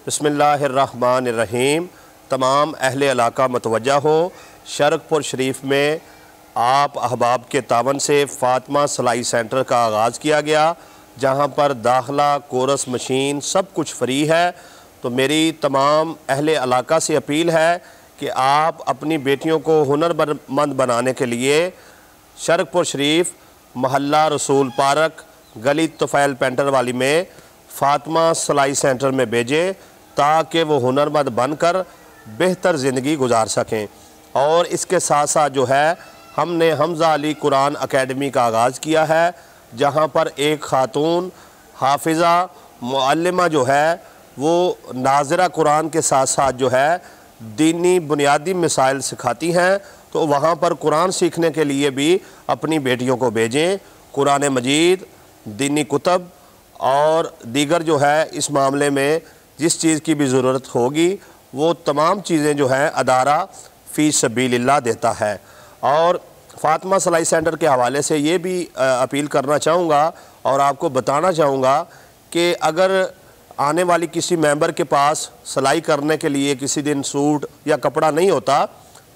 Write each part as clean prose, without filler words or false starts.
बिस्मिल्लाहिर्रहमानिर्रहीम। तमाम अहले इलाका मतवज्जा हो। शरकपुर शरीफ में आप अहबाब के तावन से फ़ातिमा सिलाई सेंटर का आगाज़ किया गया, जहां पर दाखिला, कोरस मशीन सब कुछ फ्री है। तो मेरी तमाम अहले इलाका से अपील है कि आप अपनी बेटियों को हुनरमंद बनाने के लिए शरकपुर शरीफ महल्ला रसूल पार्क गली तुफ़ैल पेंटर वाली में फ़ातिमा सिलाई सेंटर में भेजें, ताकि वो हुनरमंद बनकर बेहतर ज़िंदगी गुजार सकें। और इसके साथ साथ जो है, हमने हमज़ा अली कुरान अकेडमी का आगाज़ किया है, जहाँ पर एक ख़ातून हाफिज़ा मुअल्लिमा जो है वो नाज़िरा कुरान के साथ साथ जो है दीनी बुनियादी मिसाइल सिखाती हैं। तो वहाँ पर कुरान सीखने के लिए भी अपनी बेटियों को भेजें। कुरान मजीद, दीनी कुतब और दीगर जो है इस मामले में जिस चीज़ की भी ज़रूरत होगी वो तमाम चीज़ें जो हैं अदारा फ़ी सबीलिल्लाह देता है। और फ़ातिमा सिलाई सेंटर के हवाले से ये भी अपील करना चाहूँगा और आपको बताना चाहूँगा कि अगर आने वाली किसी मेंबर के पास सिलाई करने के लिए किसी दिन सूट या कपड़ा नहीं होता,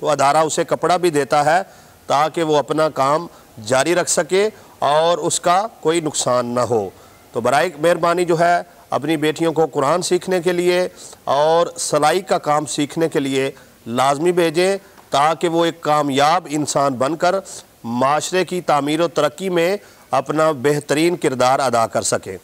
तो अदारा उसे कपड़ा भी देता है ताकि वो अपना काम जारी रख सके और उसका कोई नुकसान ना हो। तो बराए मेहरबानी जो है अपनी बेटियों को कुरान सीखने के लिए और सिलाई का काम सीखने के लिए लाजमी भेजें, ताकि वो एक कामयाब इंसान बनकर माशरे की तामीर व तरक्की में अपना बेहतरीन किरदार अदा कर सकें।